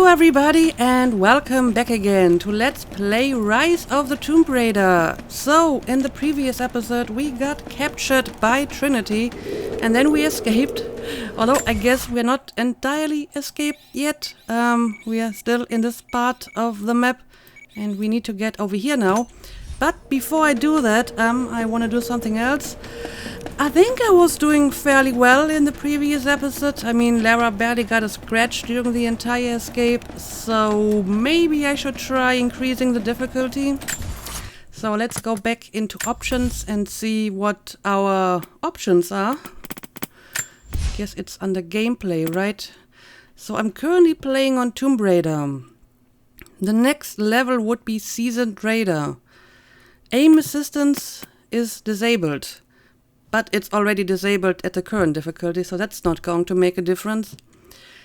Hello everybody and welcome back again to Let's Play Rise of the Tomb Raider. So, in the previous episode we got captured by Trinity and then we escaped. Although I guess we're not entirely escaped yet. We are still in this part of the map and we need to get over here now. But before I do that, I want to do something else. I think I was doing fairly well in the previous episode. I mean, Lara barely got a scratch during the entire escape, so maybe I should try increasing the difficulty. So let's go back into options and see what our options are. I guess it's under gameplay, right? So I'm currently playing on Tomb Raider. The next level would be Seasoned Raider. Aim assistance is disabled, but it's already disabled at the current difficulty, so that's not going to make a difference.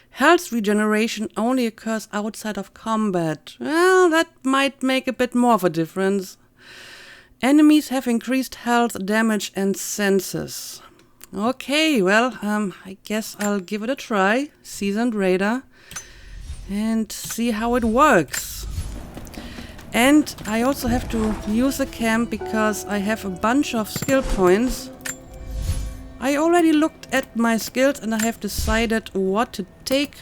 Health regeneration only occurs outside of combat. Well, that might make a bit more of a difference. Enemies have increased health, damage and senses. Okay, well, I guess I'll give it a try, Seasoned Raider, and see how it works. And I also have to use the camp because I have a bunch of skill points. I already looked at my skills and I have decided what to take.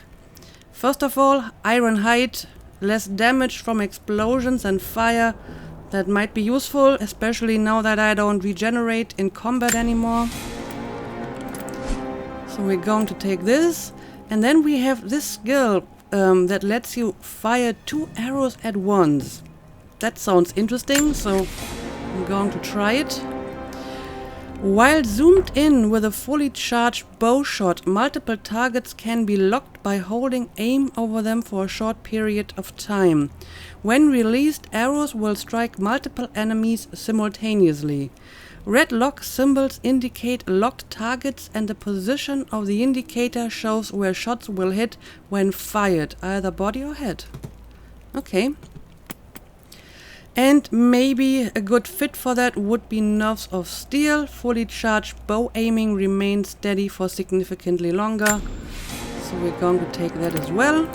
First of all, Iron Hide, less damage from explosions and fire. That might be useful, especially now that I don't regenerate in combat anymore. So we're going to take this. And then we have this skill that lets you fire 2 arrows at once. That sounds interesting, so I'm going to try it. While zoomed in with a fully charged bow shot, multiple targets can be locked by holding aim over them for a short period of time. When released, arrows will strike multiple enemies simultaneously. Red lock symbols indicate locked targets and the position of the indicator shows where shots will hit when fired, either body or head. Okay. And maybe a good fit for that would be Nerves of Steel. Fully charged bow aiming remains steady for significantly longer. So we're going to take that as well.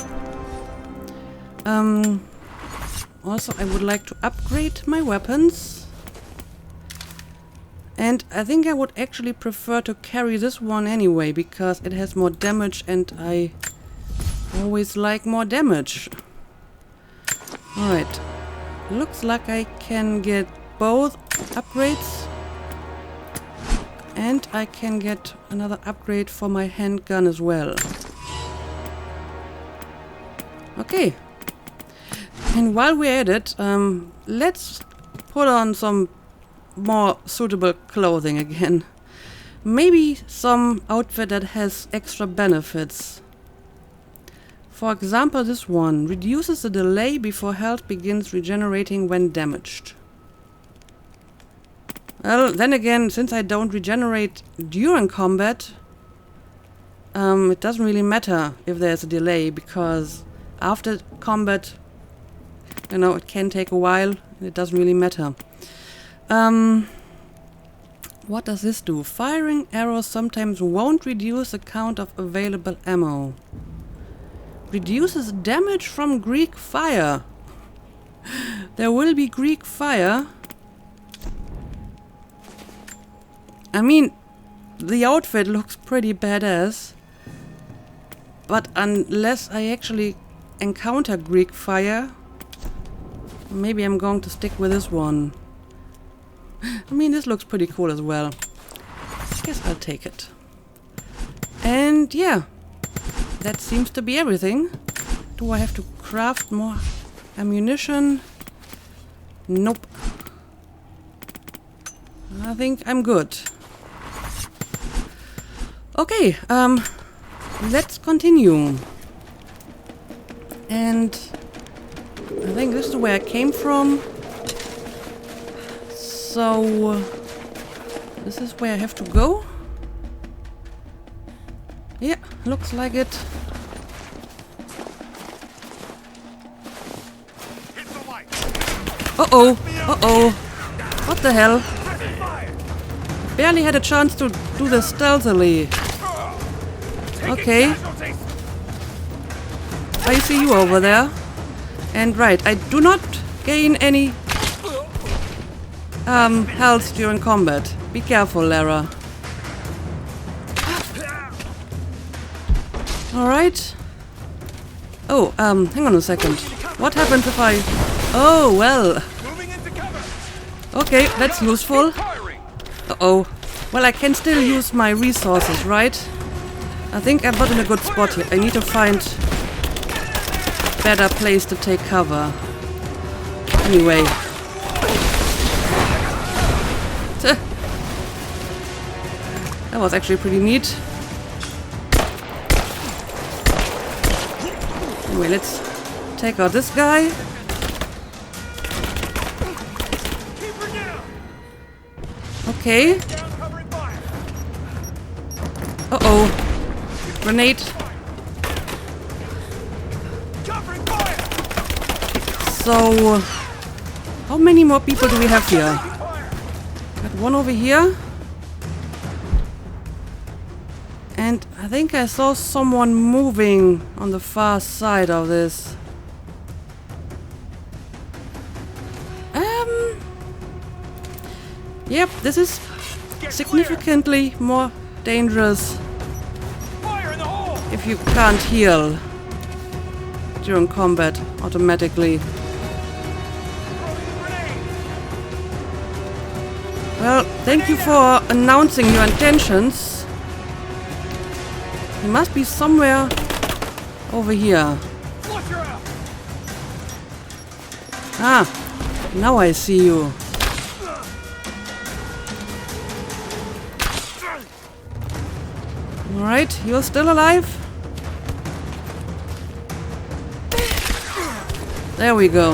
Also, I would like to upgrade my weapons. And I think I would actually prefer to carry this one anyway, because it has more damage and I always like more damage. Alright. Looks like I can get both upgrades and I can get another upgrade for my handgun as well. Okay. And while we're at it, let's put on some more suitable clothing again. Maybe some outfit that has extra benefits. For example, this one reduces the delay before health begins regenerating when damaged. Well, then again, since I don't regenerate during combat, it doesn't really matter if there's a delay, because after combat, you know, it can take a while, and it doesn't really matter. What does this do? Firing arrows sometimes won't reduce the count of available ammo. Reduces damage from Greek fire. There will be Greek fire. I mean, the outfit looks pretty badass. But unless I actually encounter Greek fire, maybe I'm going to stick with this one. I mean, this looks pretty cool as well. I guess I'll take it. And yeah. That seems to be everything. Do I have to craft more ammunition? Nope. I think I'm good. Okay, let's continue. And I think this is where I came from. So this is where I have to go. Yeah, looks like it. Uh-oh, uh-oh. What the hell? Barely had a chance to do this stealthily. Okay. I see you over there. And right, I do not gain any health during combat. Be careful, Lara. Alright. Oh, hang on a second. What happens if I... Oh, well. Okay, that's useful. Uh-oh. Well, I can still use my resources, right? I think I'm not in a good spot here. I need to find a better place to take cover. Anyway. That was actually pretty neat. Anyway, let's take out this guy. Okay. Uh-oh. Grenade. So, how many more people do we have here? Got one over here. And I think I saw someone moving on the far side of this. Yep, this is significantly more dangerous if you can't heal during combat automatically. Well, thank you for announcing your intentions. He must be somewhere over here. Ah, now I see you. Alright, you're still alive? There we go.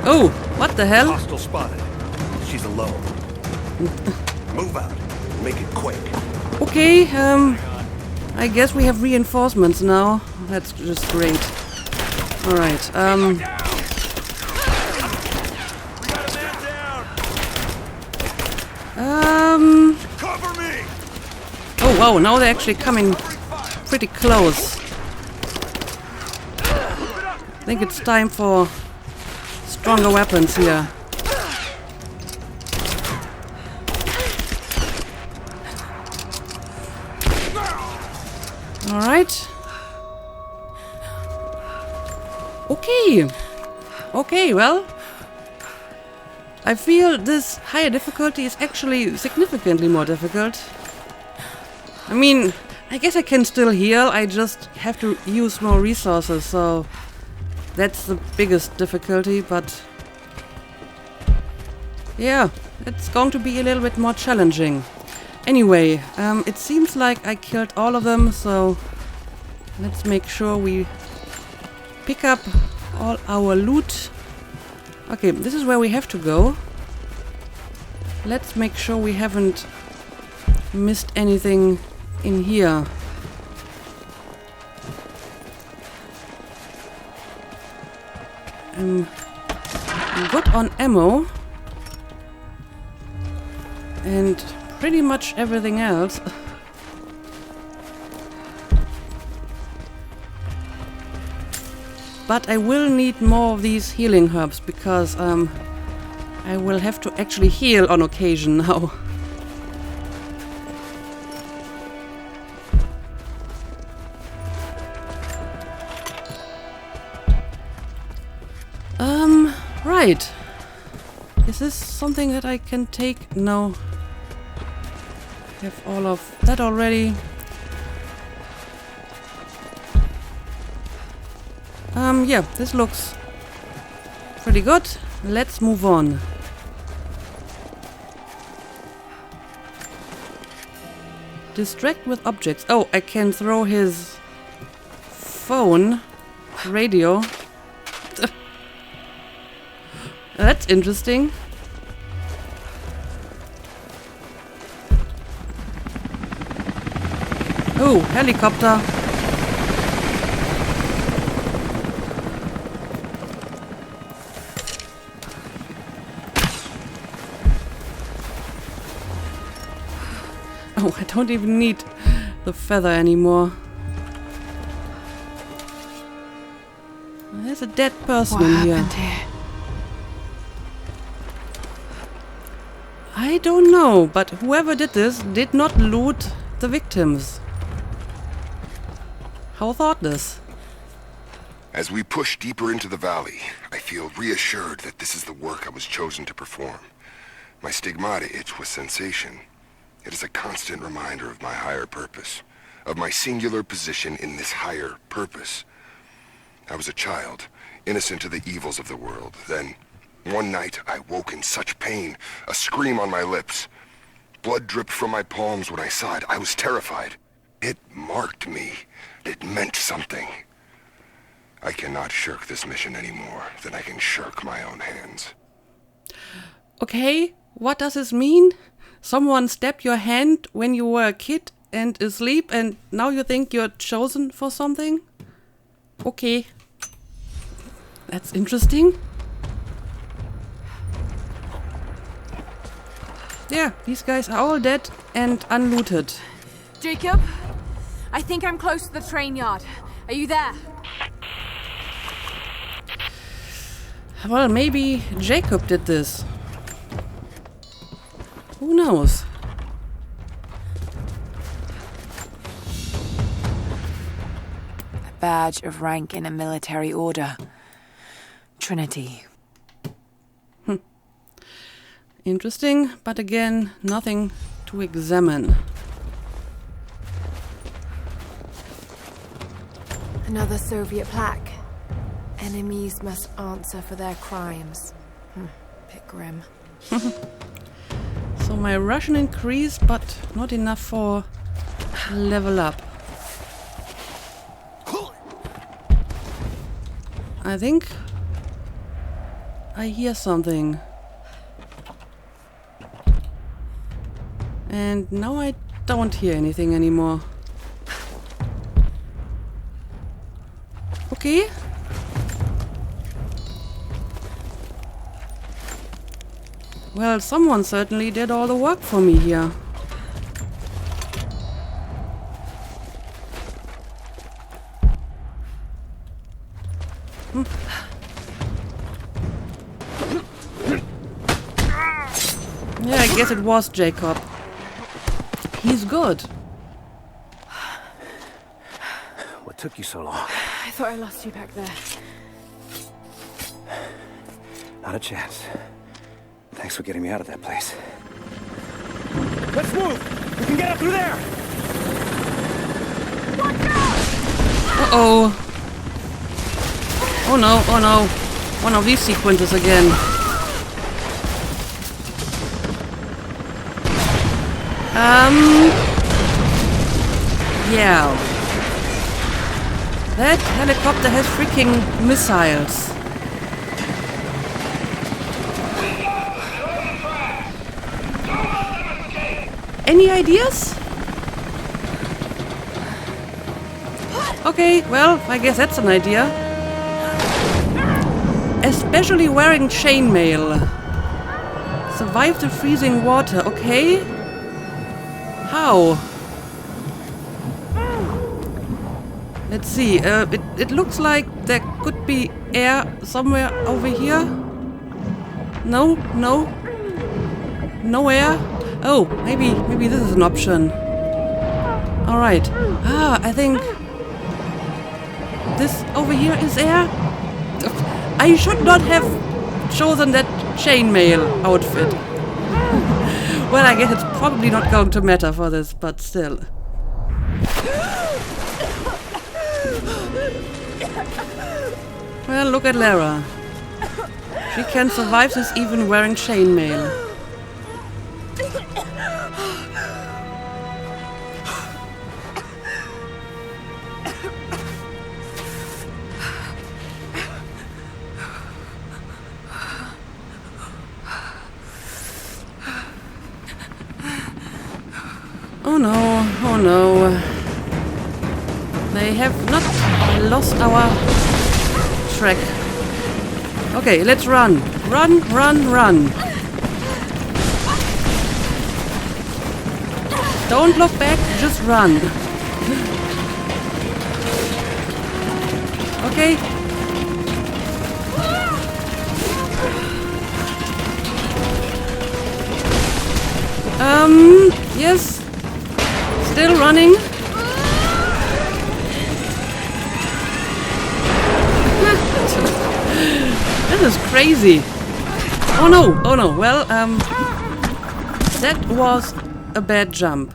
Oh, what the hell? Hostile spotted. She's alone. Move out. Make it quick. Okay, I guess we have reinforcements now. That's just great. Alright, Cover me. oh wow, now they're actually coming pretty close. I think it's time for stronger weapons here. Alright. Okay. Okay, well, I feel this higher difficulty is actually significantly more difficult. I mean, I guess I can still heal, I just have to use more resources, so that's the biggest difficulty, but yeah, it's going to be a little bit more challenging. Anyway, it seems like I killed all of them, so let's make sure we pick up all our loot. Okay, this is where we have to go. Let's make sure we haven't missed anything in here. I'm good on ammo and pretty much everything else. But I will need more of these healing herbs because I will have to actually heal on occasion now. Right. Is this something that I can take? No. I have all of that already. Yeah, this looks pretty good. Let's move on. Distract with objects. Oh, I can throw his phone, radio. That's interesting. Oh, helicopter. Oh, I don't even need the feather anymore. There's a dead person What in here. happened here? I don't know, but whoever did this did not loot the victims. How thoughtless. As we push deeper into the valley, I feel reassured that this is the work I was chosen to perform. My stigmata itch with sensation. It is a constant reminder of my higher purpose, of my singular position in this higher purpose. I was a child, innocent to the evils of the world. Then, one night, I woke in such pain, a scream on my lips. Blood dripped from my palms when I saw it. I was terrified. It marked me. It meant something. I cannot shirk this mission any more than I can shirk my own hands. Okay, what does this mean? Someone stabbed your hand when you were a kid and asleep, and now you think you're chosen for something? Okay. That's interesting. Yeah, these guys are all dead and unlooted. Jacob, I think I'm close to the train yard. Are you there? Well, maybe Jacob did this. Who knows? A badge of rank in a military order. Trinity. Interesting, but again, nothing to examine. Another Soviet plaque. Enemies must answer for their crimes. Bit grim. So my Russian increased, but not enough for level up. I think I hear something. And now I don't hear anything anymore. Okay. Well, someone certainly did all the work for me here. Yeah, I guess it was Jacob. He's good. What took you so long? I thought I lost you back there. Not a chance. Thanks for getting me out of that place. Let's move! We can get up through there! Uh-oh. Oh no, oh no. One of these sequences again. Yeah. That helicopter has freaking missiles. Any ideas? Okay, well, I guess that's an idea. Especially wearing chainmail. Survive the freezing water, okay? How? Let's see, it looks like there could be air somewhere over here. No, no. No air? Oh, maybe this is an option. Alright. I think this over here is air? I should not have chosen that chainmail outfit. Well, I guess it's probably not going to matter for this, but still. Well, look at Lara. She can survive this even wearing chainmail. Oh no, oh no. They have not lost our track. Okay, let's run. Run, run, run. Don't look back, just run. Okay. Yes. Still running. This is crazy. Oh no, oh no. Well, that was a bad jump.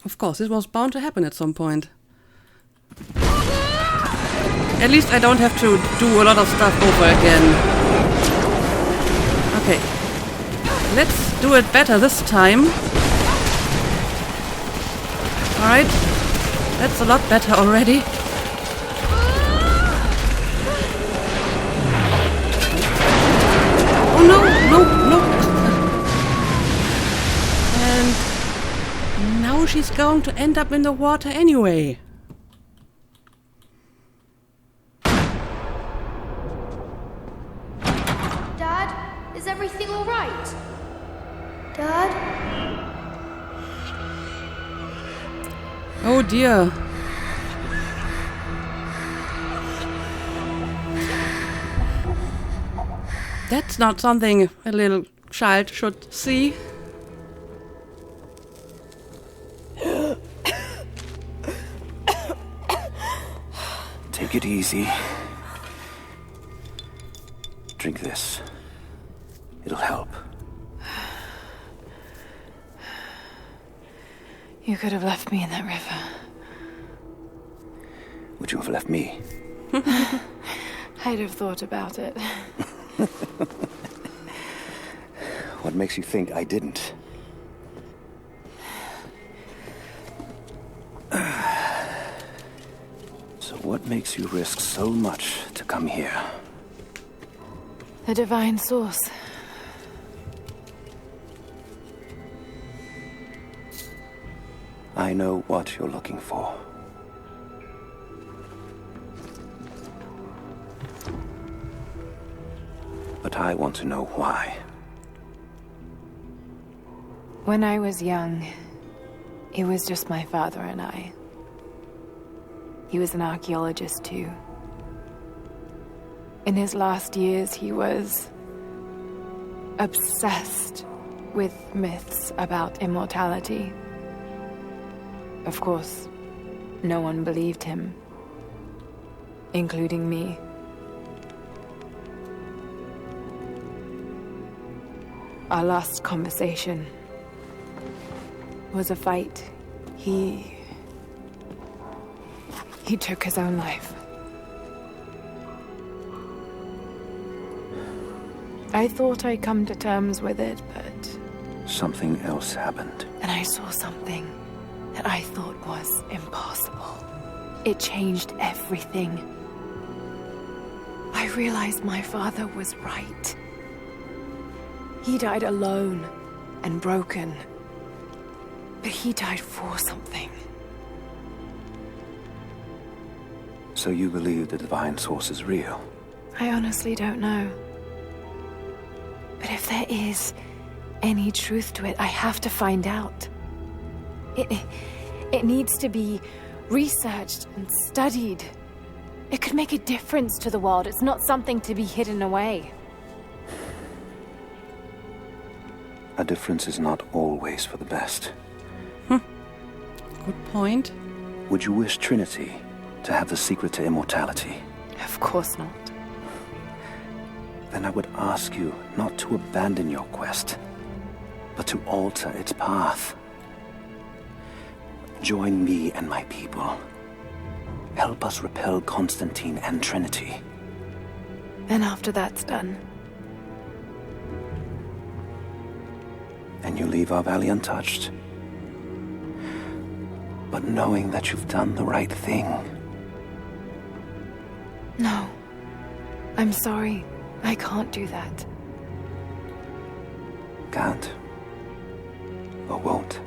Of course, it was bound to happen at some point. At least I don't have to do a lot of stuff over again. Okay. Let's do it better this time. Alright. That's a lot better already. Oh no, no, no. And now she's going to end up in the water anyway. Dad, is everything all right? Dad? Oh dear. That's not something a little child should see. Take it easy. Drink this. It'll help. You could have left me in that river. Would you have left me? I'd have thought about it. What makes you think I didn't? So what makes you risk so much to come here? The divine source. I know what you're looking for. But I want to know why. When I was young, it was just my father and I. He was an archaeologist too. In his last years, he was obsessed with myths about immortality. Of course, no one believed him, including me. Our last conversation was a fight. He took his own life. I thought I'd come to terms with it, but... Something else happened. And I saw something that I thought was impossible. It changed everything. I realized my father was right. He died alone and broken. But he died for something. So you believe the divine source is real? I honestly don't know. But if there is any truth to it, I have to find out. It needs to be researched and studied. It could make a difference to the world. It's not something to be hidden away. A difference is not always for the best. Good point. Would you wish Trinity to have the secret to immortality? Of course not. Then I would ask you not to abandon your quest, but to alter its path. Join me and my people. Help us repel Constantine and Trinity. And after that's done, And you leave our valley untouched. But knowing that you've done the right thing. no. I'm sorry. I can't do that. Can't. Or won't.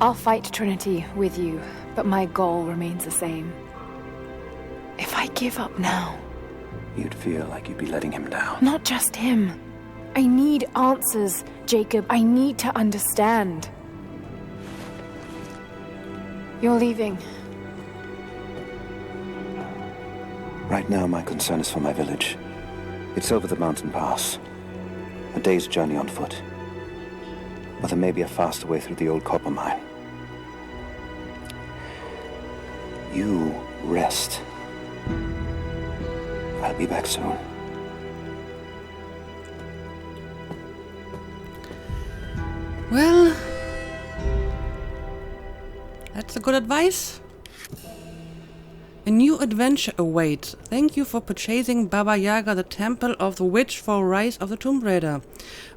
I'll fight Trinity with you, but my goal remains the same. If I give up now... You'd feel like you'd be letting him down. Not just him. I need answers, Jacob. I need to understand. You're leaving. Right now, my concern is for my village. It's over the mountain pass. A day's journey on foot. But there may be a faster way through the old copper mine. You rest. I'll be back soon. Well, that's a good advice. A new adventure awaits. Thank you for purchasing Baba Yaga, the Temple of the Witch, for Rise of the Tomb Raider.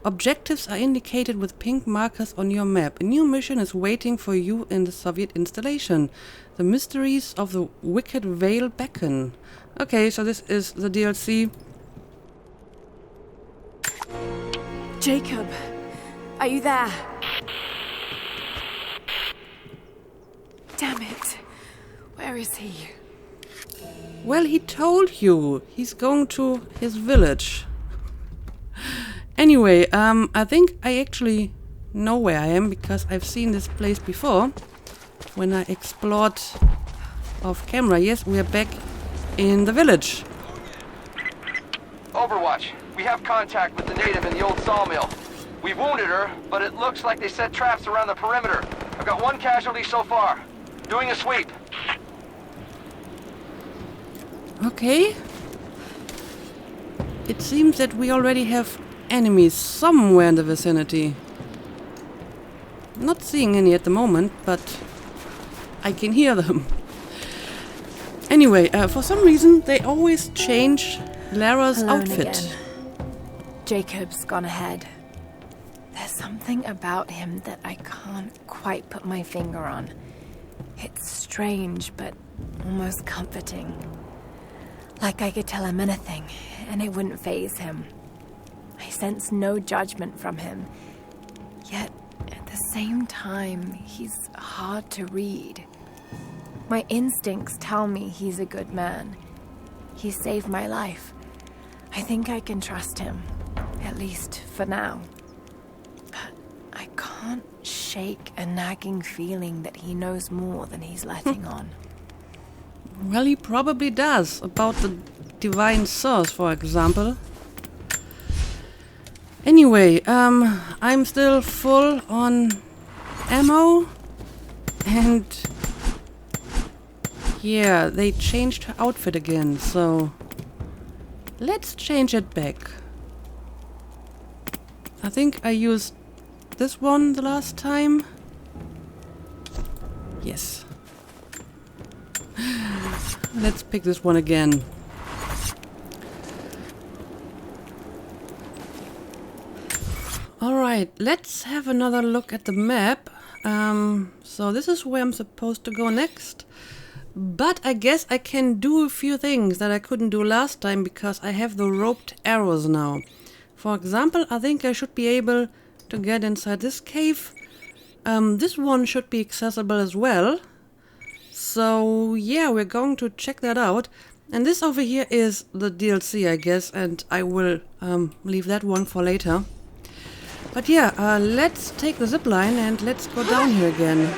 Objectives are indicated with pink markers on your map. A new mission is waiting for you in the Soviet installation. The Mysteries of the Wicked Veil beckon. Okay, so this is the DLC. Jacob, are you there? Damn it. Where is he? Well, he told you. He's going to his village. Anyway, I think I actually know where I am because I've seen this place before when I explored off camera. Yes, we are back in the village. Overwatch, we have contact with the native in the old sawmill. We've wounded her, but it looks like they set traps around the perimeter. I've got one casualty so far. Doing a sweep. Okay. It seems that we already have enemies somewhere in the vicinity. Not seeing any at the moment, but I can hear them. Anyway, for some reason they always change Lara's Alone outfit. again. Jacob's gone ahead. There's something about him that I can't quite put my finger on. It's strange, but almost comforting. Like I could tell him anything, and it wouldn't faze him. I sense no judgment from him. Yet, at the same time, he's hard to read. My instincts tell me he's a good man. He saved my life. I think I can trust him, at least for now. But I can't shake a nagging feeling that he knows more than he's letting on. Well, he probably does, about the divine source, for example. Anyway, I'm still full on ammo, and yeah, they changed her outfit again, so let's change it back. I think I used this one the last time. Yes. Let's pick this one again. Alright, let's have another look at the map. So this is where I'm supposed to go next. But I guess I can do a few things that I couldn't do last time because I have the roped arrows now. For example, I think I should be able to get inside this cave. This one should be accessible as well. So yeah, we're going to check that out. And this over here is the DLC, I guess, and I will leave that one for later. But yeah, let's take the zipline and let's go down here again.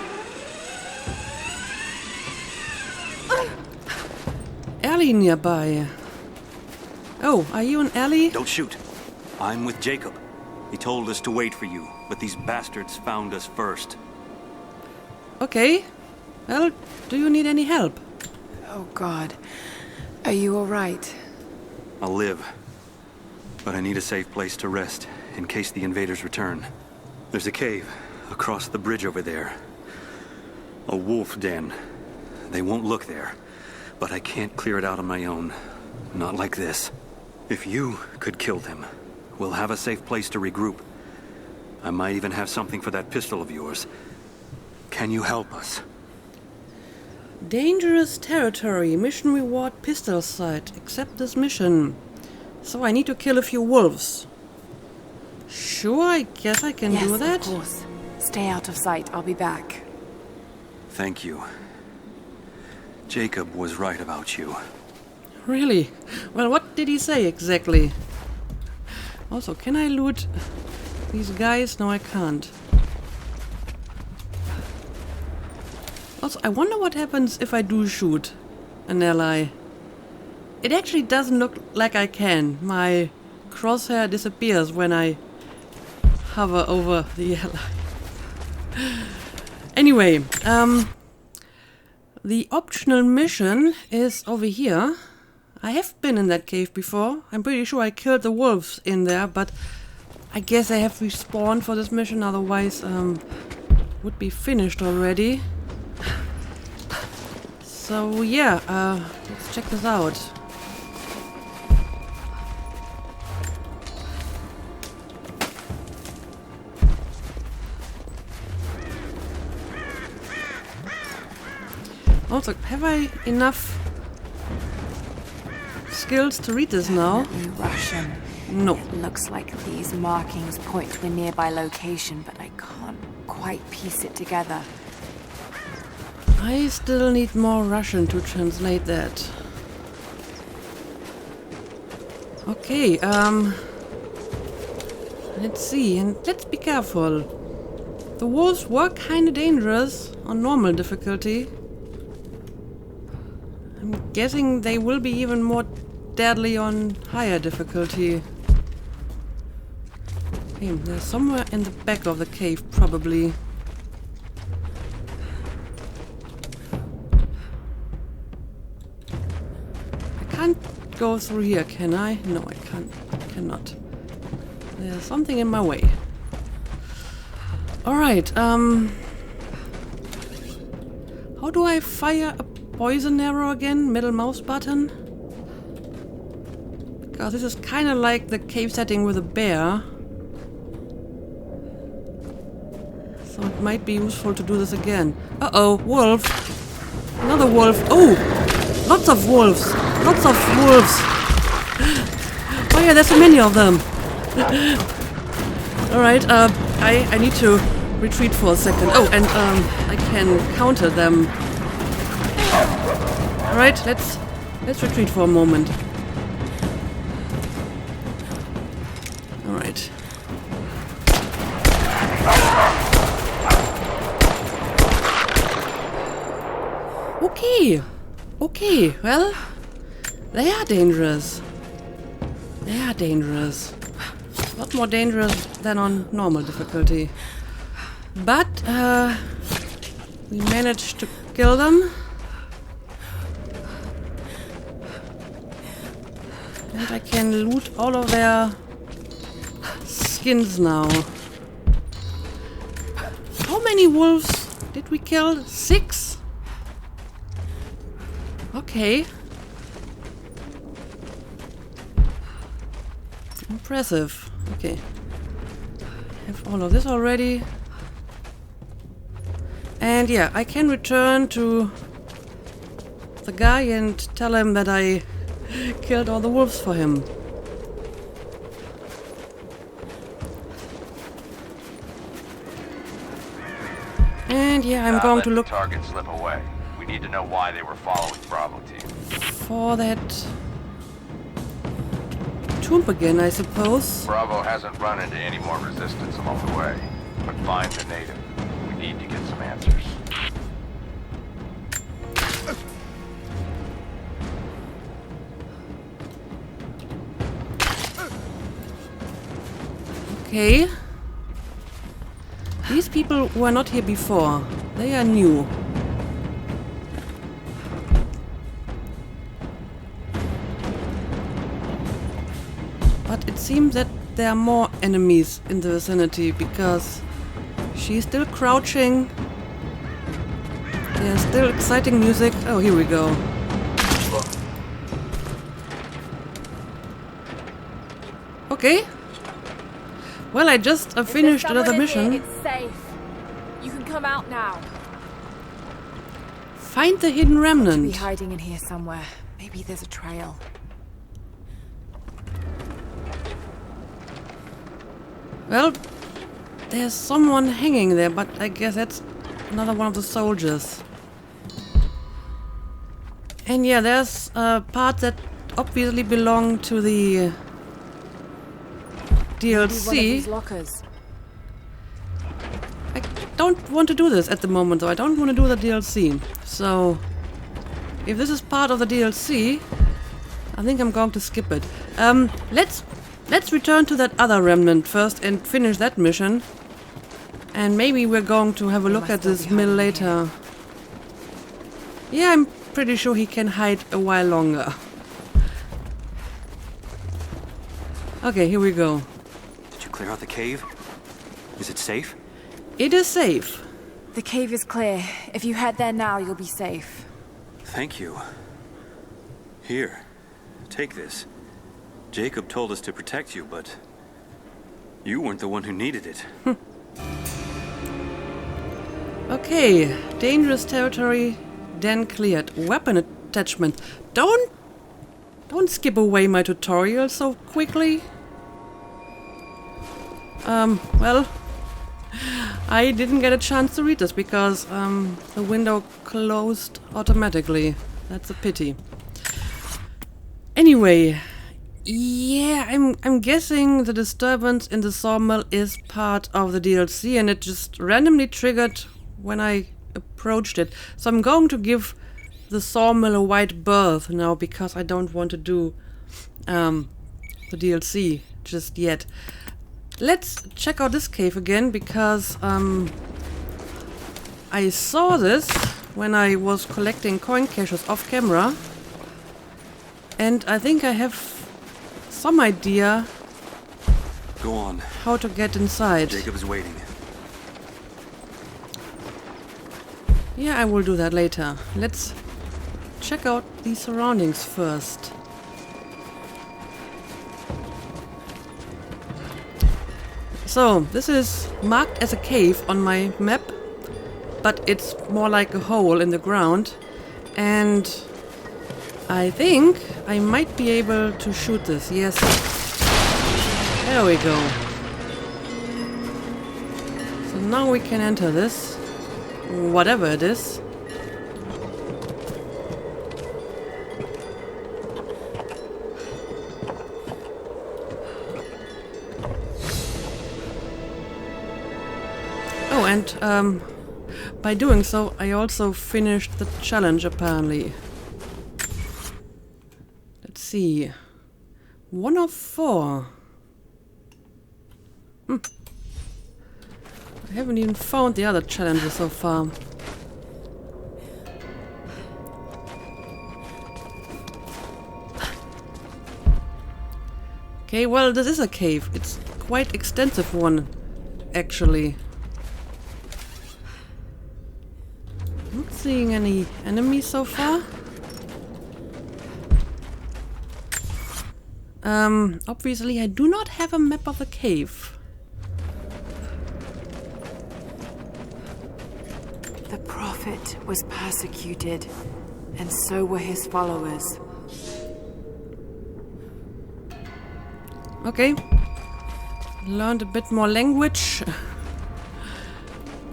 Ellie nearby. Oh, are you an Ellie? Don't shoot. I'm with Jacob. He told us to wait for you, but these bastards found us first. Okay. Well, do you need any help? Oh, God. Are you all right? I'll live. But I need a safe place to rest, in case the invaders return. There's a cave across the bridge over there. A wolf den. They won't look there, but I can't clear it out on my own. Not like this. If you could kill them, we'll have a safe place to regroup. I might even have something for that pistol of yours. Can you help us? Dangerous territory. Mission reward pistol sight. Accept this mission. So I need to kill a few wolves. Sure, I guess I can do that. Yes, of course. Stay out of sight. I'll be back. Thank you. Jacob was right about you. Really? Well, what did he say exactly? Also, can I loot these guys? No, I can't. Also, I wonder what happens if I do shoot an ally. It actually doesn't look like I can. My crosshair disappears when I hover over the ally. Anyway, the optional mission is over here. I have been in that cave before. I'm pretty sure I killed the wolves in there, but I guess I have respawned for this mission, otherwise would be finished already. So yeah, let's check this out. Also, have I enough skills to read this now? Definitely Russian. No. It looks like these markings point to a nearby location, but I can't quite piece it together. I still need more Russian to translate that. Okay, let's see, and let's be careful. The wolves were kinda dangerous on normal difficulty. I'm guessing they will be even more deadly on higher difficulty. Okay, they're somewhere in the back of the cave, probably. I can't go through here, can I? No, I can't. Cannot. There's something in my way. Alright, how do I fire a poison arrow again? Middle mouse button? Because this is kind of like the cave setting with a bear. So it might be useful to do this again. Uh-oh, wolf! Another wolf! Oh! Lots of wolves! Lots of wolves! Oh yeah, there's so many of them! Alright, I need to retreat for a second. Oh, and I can counter them. Alright, let's retreat for a moment. Alright. Okay. Okay, well, they are dangerous. They are dangerous. A lot more dangerous than on normal difficulty. But, we managed to kill them. And I can loot all of their skins now. How many wolves did we kill? 6? Okay. Impressive. Okay. Have all of this already. And yeah, I can return to the guy and tell him that I killed all the wolves for him. And yeah, I'm going to look target slip away. We need to know why they were following Bravo team. For that tomb again, I suppose. Bravo hasn't run into any more resistance along the way, but find the native. We need to get some answers. Okay. These people were not here before. They are new. But it seems that there are more enemies in the vicinity because she's still crouching. There's still exciting music. Oh, here we go. Okay. Well, I just finished another mission. It's safe. You can come out now. Find the hidden remnant. Be hiding in here somewhere. Maybe there's a trail. Well, there's someone hanging there, but I guess that's another one of the soldiers. And yeah, there's a part that obviously belonged to the DLC. Lockers. I don't want to do this at the moment, though. I don't want to do the DLC. So, if this is part of the DLC, I think I'm going to skip it. Let's return to that other remnant first and finish that mission. And maybe we're going to have a look at this mill later. Yeah, I'm pretty sure he can hide a while longer. Okay, here we go. Did you clear out the cave? Is it safe? It is safe. The cave is clear. If you head there now, you'll be safe. Thank you. Here, take this. Jacob told us to protect you, but you weren't the one who needed it. Okay, dangerous territory, then cleared. Weapon attachment. Don't skip away my tutorial so quickly. Well, I didn't get a chance to read this because the window closed automatically. That's a pity. Anyway, yeah, I'm guessing the disturbance in the sawmill is part of the DLC, and it just randomly triggered when I approached it. So I'm going to give the sawmill a wide berth now because I don't want to do the DLC just yet. Let's check out this cave again because I saw this when I was collecting coin caches off camera, and I think I have some idea Go on. how to get inside. Jacob is waiting. Yeah, I will do that later. Let's check out the surroundings first. So, this is marked as a cave on my map, but it's more like a hole in the ground, and I think I might be able to shoot this. Yes. There we go. So now we can enter this. Whatever it is. Oh, and by doing so, I also finished the challenge, apparently. Let's see. 1 of 4. I haven't even found the other challenges so far. Okay, well, this is a cave. It's quite extensive one, actually. Not seeing any enemies so far. Obviously I do not have a map of the cave. The Prophet was persecuted, and so were his followers. Okay. Learned a bit more language.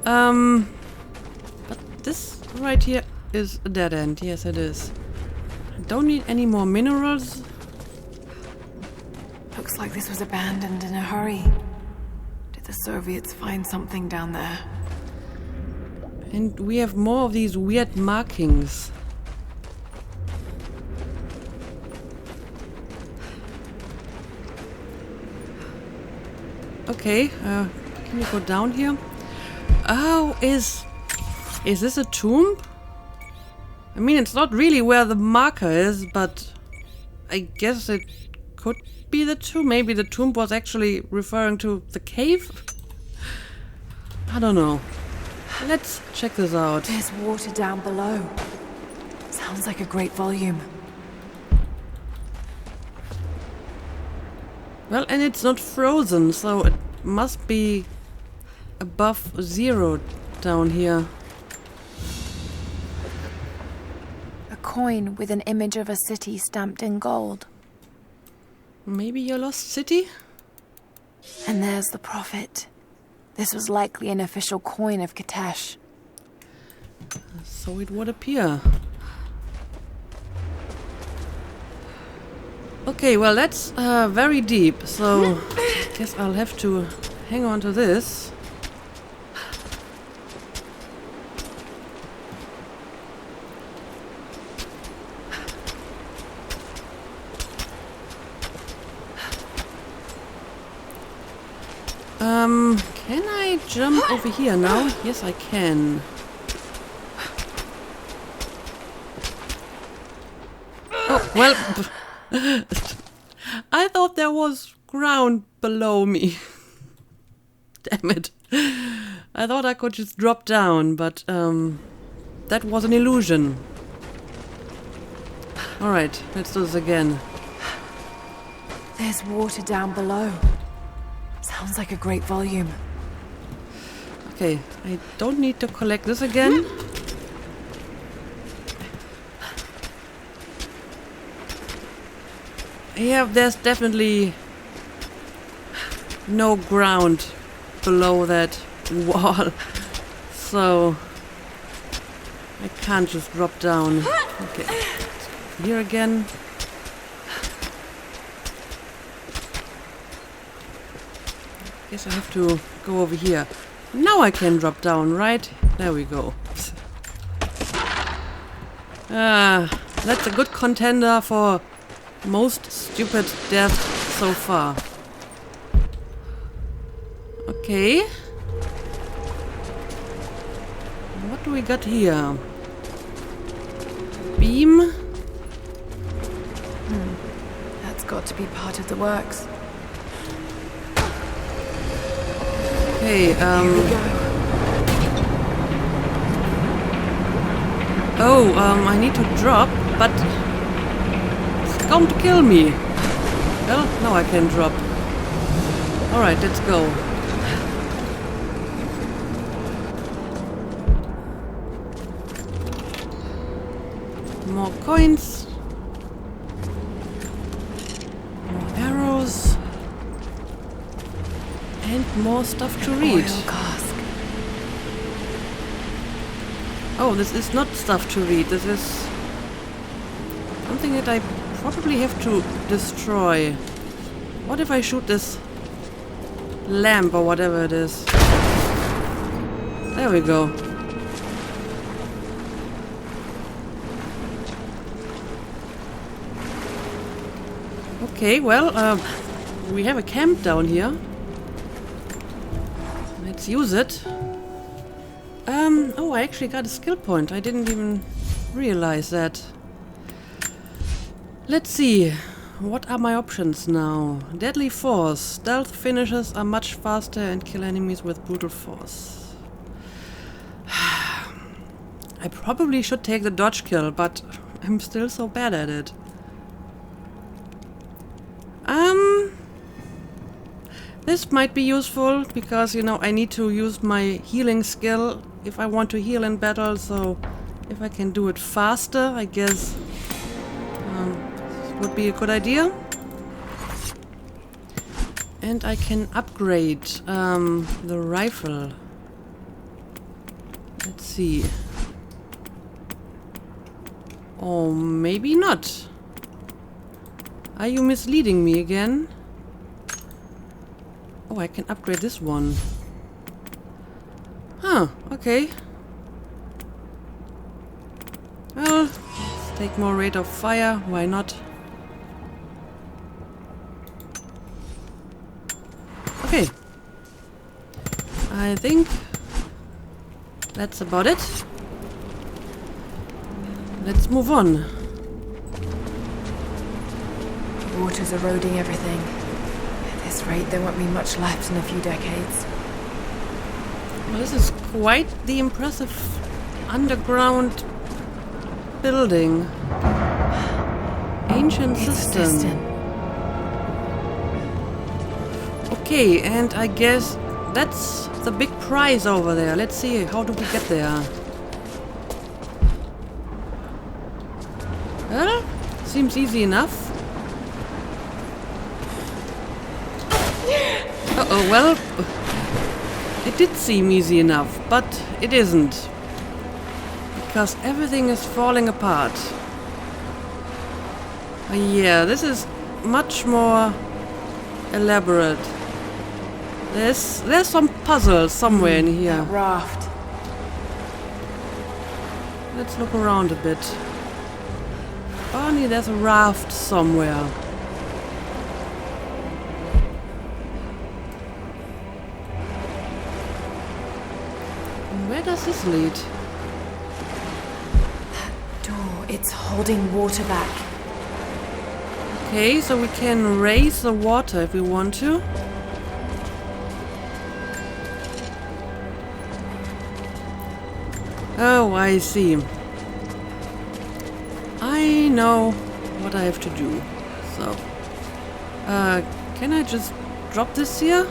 But this right here is a dead end. Yes, it is. I don't need any more minerals. Looks like this was abandoned in a hurry. Did the Soviets find something down there? And we have more of these weird markings. Okay, can you go down here? Oh, is this a tomb? I mean, it's not really where the marker is, but I guess it could be the tomb. Maybe the tomb was actually referring to the cave? I don't know. Let's check this out. There's water down below. Sounds like a great volume. Well, and it's not frozen, so it must be above 0 down here. A coin with an image of a city stamped in gold. Maybe your lost city? And there's the Prophet. This was likely an official coin of Kitezh. So it would appear. Okay, well that's very deep, so I guess I'll have to hang on to this. Can I jump over here now? Yes, I can. Oh, well... I thought there was ground below me. Damn it. I thought I could just drop down, but that was an illusion. Alright, let's do this again. There's water down below. Sounds like a great volume. Okay, I don't need to collect this again. Yeah, there's definitely no ground below that wall, so I can't just drop down. Okay, here again. Guess I have to go over here. Now I can drop down, right? There we go. That's a good contender for most stupid death so far. Okay. What do we got here? Beam. That's got to be part of the works. Okay, Here we go. Oh, I need to drop, but it's going to kill me. Well, now I can drop. Alright, let's go. More coins. More arrows. And more stuff to read. Oil cask. Oh, this is not stuff to read. This is something that I probably have to destroy. What if I shoot this lamp or whatever it is? There we go. Okay, well, we have a camp down here. Let's use it. Oh, I actually got a skill point. I didn't even realize that. Let's see. What are my options now? Deadly Force. Stealth finishes are much faster and kill enemies with brute force. I probably should take the dodge kill, but I'm still so bad at it. This might be useful because, you know, I need to use my healing skill if I want to heal in battle, so if I can do it faster, I guess would be a good idea. And I can upgrade the rifle. Let's see. Or maybe not. Are you misleading me again? Oh, I can upgrade this one. Huh, okay. Well, let's take more rate of fire, why not? Okay. I think that's about it. Let's move on. Water's eroding everything. At this rate, there won't be much left in a few decades. Well, this is quite the impressive underground building. Ancient system. Okay, and I guess that's the big prize over there. Let's see, how do we get there? Well, seems easy enough. Uh-oh, well, it did seem easy enough, but it isn't. Because everything is falling apart. Yeah, this is much more elaborate. There's some puzzle somewhere in here. That raft. Let's look around a bit. Barney, there's a raft somewhere. does this lead? Door, it's holding water back. Okay, so we can raise the water if we want to. Oh, I see. I know what I have to do. So, can I just drop this here?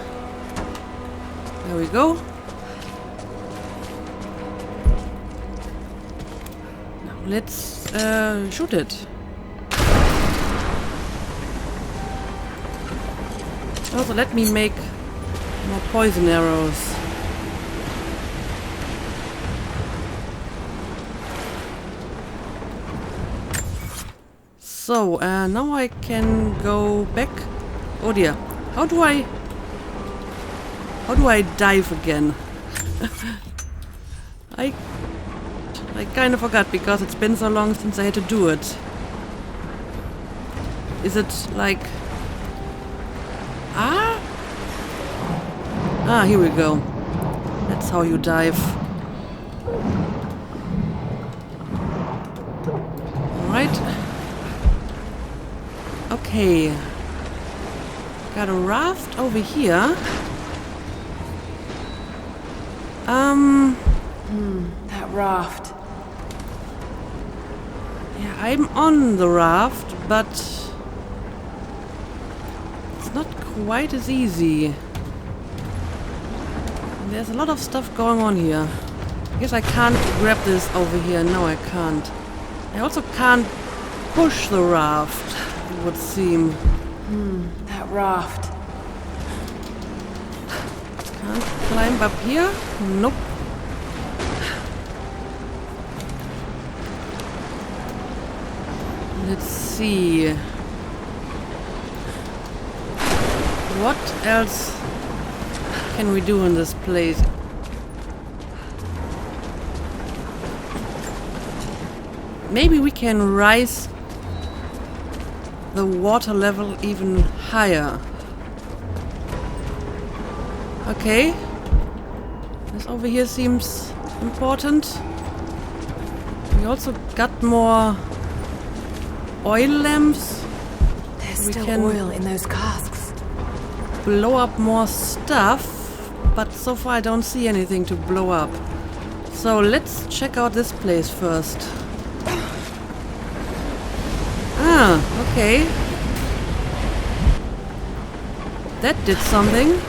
There we go. Now let's shoot it. Also, let me make more poison arrows. So, now I can go back. Oh dear. How do I dive again? I kind of forgot because it's been so long since I had to do it. Is it like... Ah, here we go. That's how you dive. Alright. Okay. Got a raft over here. That raft. Yeah, I'm on the raft, but it's not quite as easy. There's a lot of stuff going on here. I guess I can't grab this over here. No, I can't. I also can't push the raft, it would seem. That raft. Can't climb up here? Nope. Let's see. What else can we do in this place? Maybe we can rise the water level even higher. Okay. This over here seems important. We also got more oil lamps. There's We still can- oil in those casks. Blow up more stuff, but so far I don't see anything to blow up. So let's check out this place first. Ah, okay. That did something.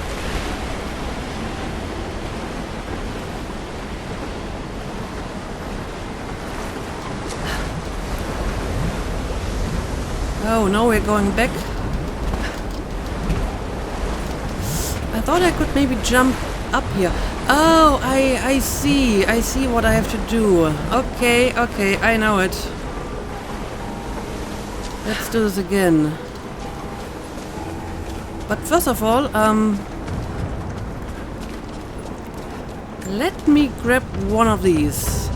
Oh, now we're going back. I thought I could maybe jump up here. Oh, I see. I see what I have to do. Okay, okay, I know it. Let's do this again. But first of all, let me grab one of these.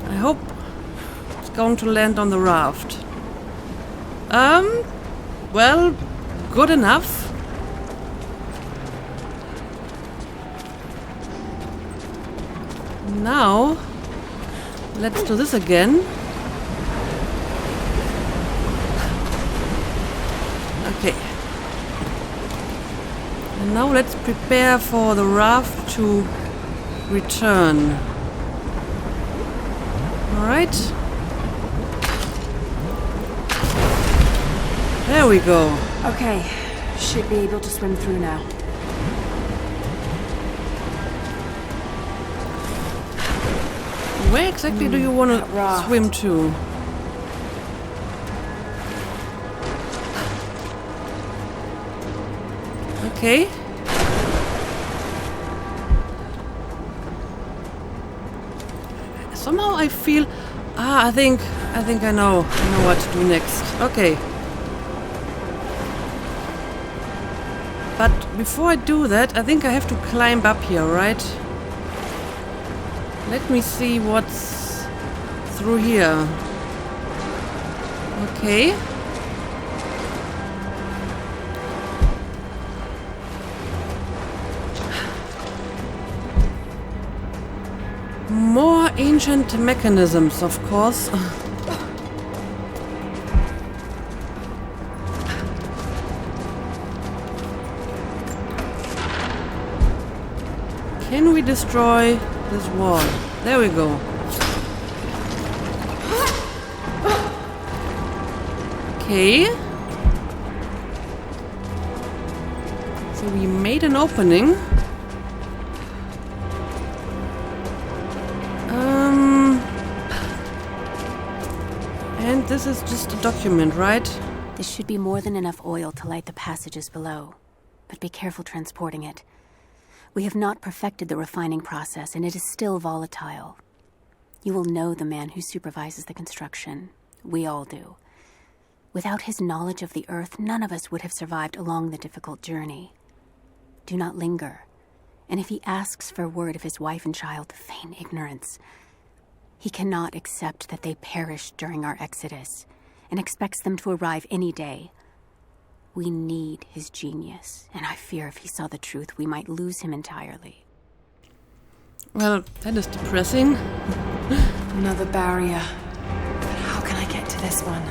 I hope it's going to land on the raft. Well, good enough. Now, let's do this again. Okay. And now let's prepare for the raft to return. Alright. There we go. Okay, should be able to swim through now. Where exactly do you want that to raft. swim to? Okay. Somehow I feel... I think I know what to do next. Okay. But before I do that, I think I have to climb up here, right? Let me see what's through here. Okay. More ancient mechanisms, of course. Can we destroy this wall? There we go. Okay. So we made an opening. And this is just a document, right? This should be more than enough oil to light the passages below. But be careful transporting it. We have not perfected the refining process, and it is still volatile. You will know the man who supervises the construction. We all do. Without his knowledge of the Earth, none of us would have survived along the difficult journey. Do not linger. And if he asks for word of his wife and child, feign ignorance. He cannot accept that they perished during our exodus, and expects them to arrive any day. We need his genius, and I fear if he saw the truth, we might lose him entirely. Well, that is depressing. Another barrier. But how can I get to this one?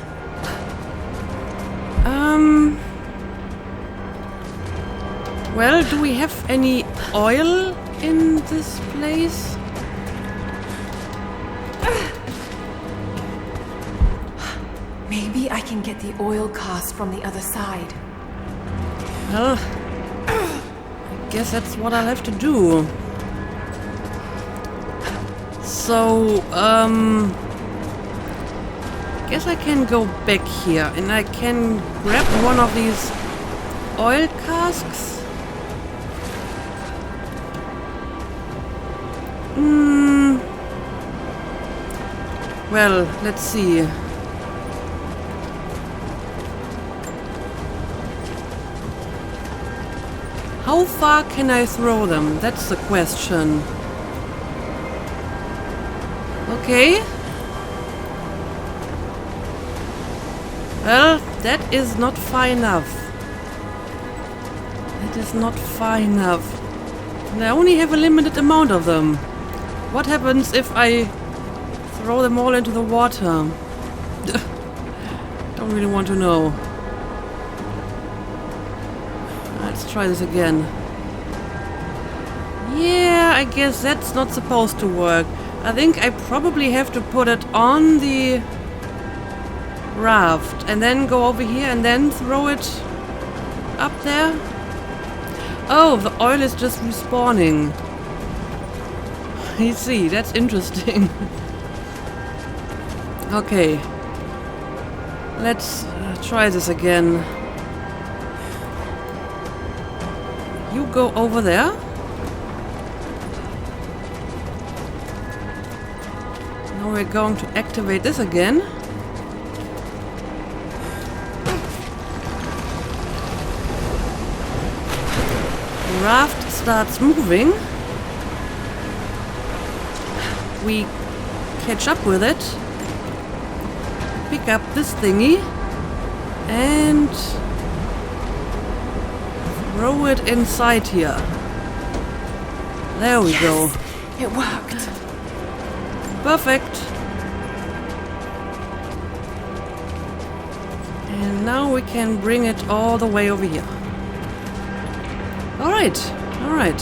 Well, do we have any oil in this place? Maybe I can get the oil cast from the other side. Well, I guess that's what I'll have to do. So, guess I can go back here and I can grab one of these oil casks. Well, let's see. How far can I throw them? That's the question. Okay. Well, that is not far enough. That is not far enough. And I only have a limited amount of them. What happens if I throw them all into the water? Don't really want to know. Let's try this again. Yeah, I guess that's not supposed to work. I think I probably have to put it on the raft and then go over here and then throw it up there. Oh, the oil is just respawning. I see, that's interesting. Okay. Let's try this again. You go over there. Now we're going to activate this again. The raft starts moving. We catch up with it. Pick up this thingy. And throw it inside here. There we go. It worked. Perfect. And now we can bring it all the way over here. Alright, alright.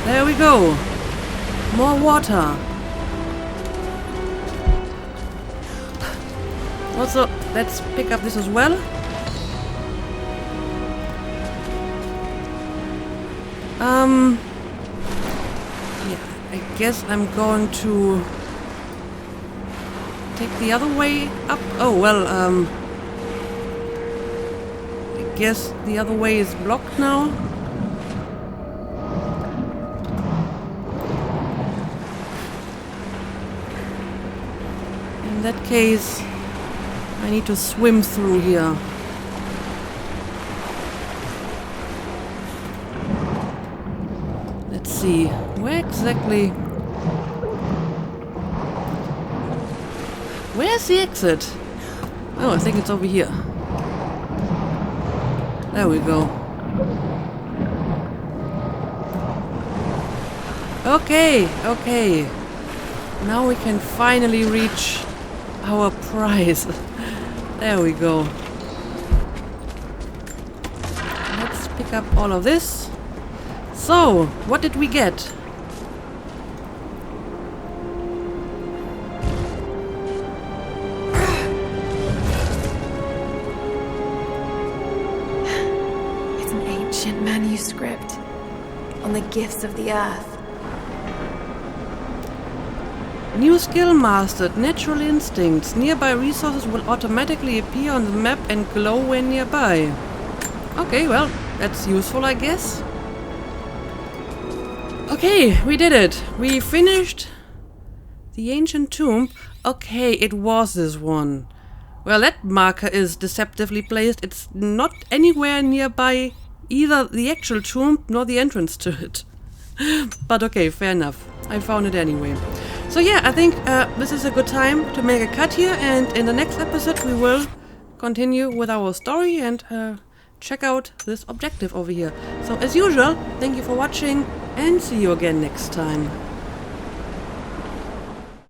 There we go. More water. Also, let's pick up this as well. Yeah, I guess I'm going to take the other way up. Oh, well, I guess the other way is blocked now. In that case, I need to swim through here. Let's see, where exactly... Where's the exit? Oh, I think it's over here. There we go. Okay, okay. Now we can finally reach our prize. There we go. Let's pick up all of this. So, what did we get? It's an ancient manuscript on the gifts of the earth. New skill mastered. Natural instincts. Nearby resources will automatically appear on the map and glow when nearby. Okay, well, that's useful, I guess. Okay, we did it. We finished the ancient tomb. Okay, it was this one. Well, that marker is deceptively placed. It's not anywhere nearby either the actual tomb nor the entrance to it. But okay, fair enough. I found it anyway. So yeah, I think this is a good time to make a cut here, and in the next episode we will continue with our story and check out this objective over here. So as usual, thank you for watching and see you again next time.